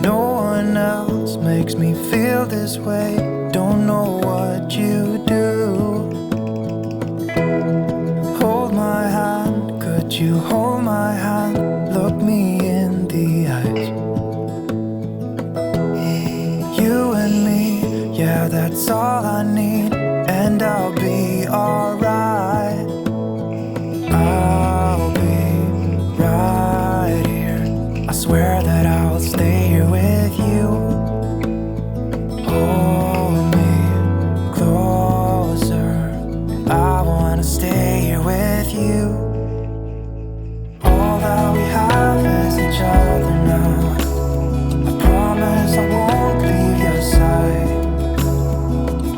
No one else makes me feel this way. Don't know what you do. Hold my hand, could you hold my hand? Look me in the eyes. You and me, yeah, that's all I need. And I'll be alright. I'll be right here. I swear that I'll stay here with you. Hold me closer. I wanna stay here with you. All that we have is each other now. I promise I won't leave your side.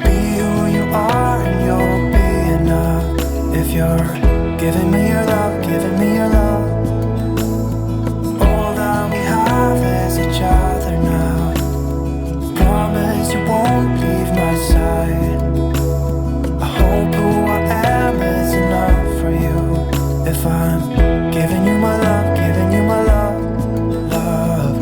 Be who you are and you'll be enough. If you're giving me your love, giving me your love. All that we have is each other now. Promise you won't leave my side. I hope who I am is enough for you. If I'm giving you my love, giving you my love, love.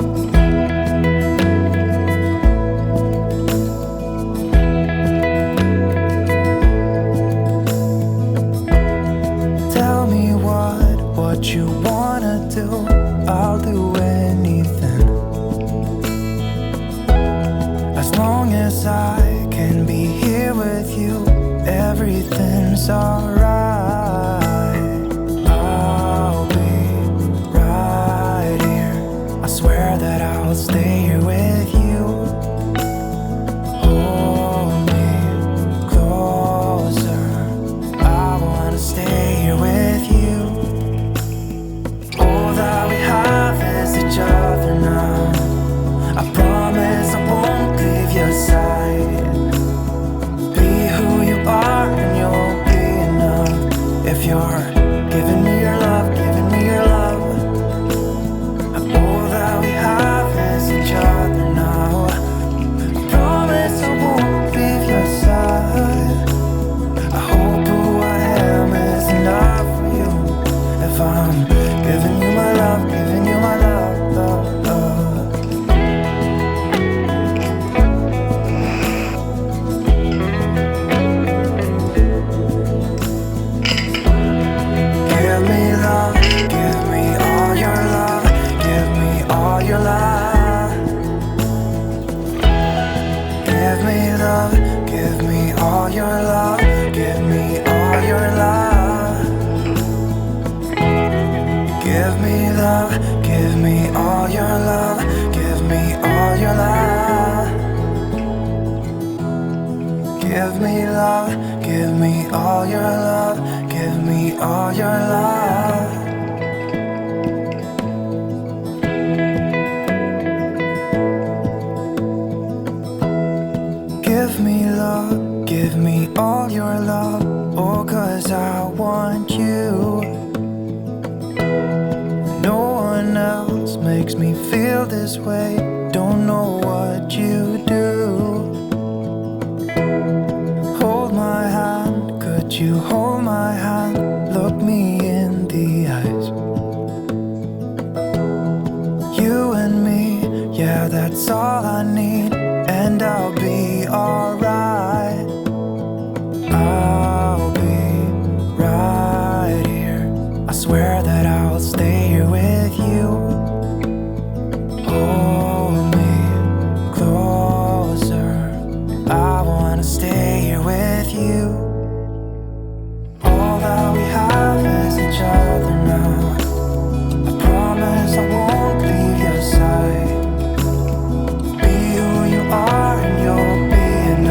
Tell me what you wanna do. I'll do anything. As long as I can be here with you, everything's alright. I'll be right here. I swear that I'll stay here with you. Hold me closer. I wanna stay here with you. All that we have is each other now. I promise I won't leave your side. Be who you are and you'll be enough. If you're giving me your love, giving me your love. All that we have is each other now. I promise I won't leave your side. I hope who I am is enough for you. If I'm giving you my love, giving you my love, love, love. Give me love, give me all your love, give me all your love. Give me love, give me all your love, give me all your love. Give me love, give me all your love, give me all your love. Give me love, give me all your love, give me all your love. Give me love, give me all your love, oh, 'cause I want you. No one else makes me feel this way. Don't know what you do. Hold my hand, could you hold my hand? Look me in the eyes. You and me, yeah, that's all I need. And I'll be alright. I'll be right here. I swear that I'll stay here with you. Hold me closer. I wanna stay here with you. All that we have is each other now. I promise I won't leave your side. Be who you are and you'll be enough.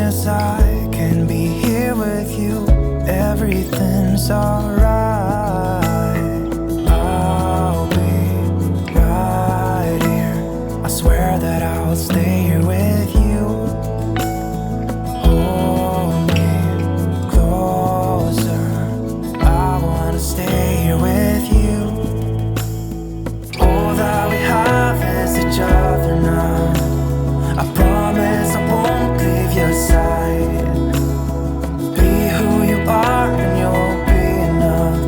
as I can be here with you, everything's alright. I'll be right here, I swear that I'll stay here with you. Hold me closer, I wanna stay here with you. All that we have is each other now. I promise I won't leave your side. Be who you are and you'll be enough.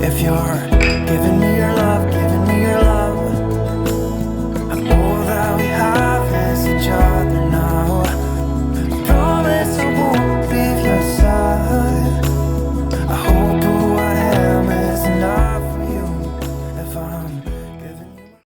If you're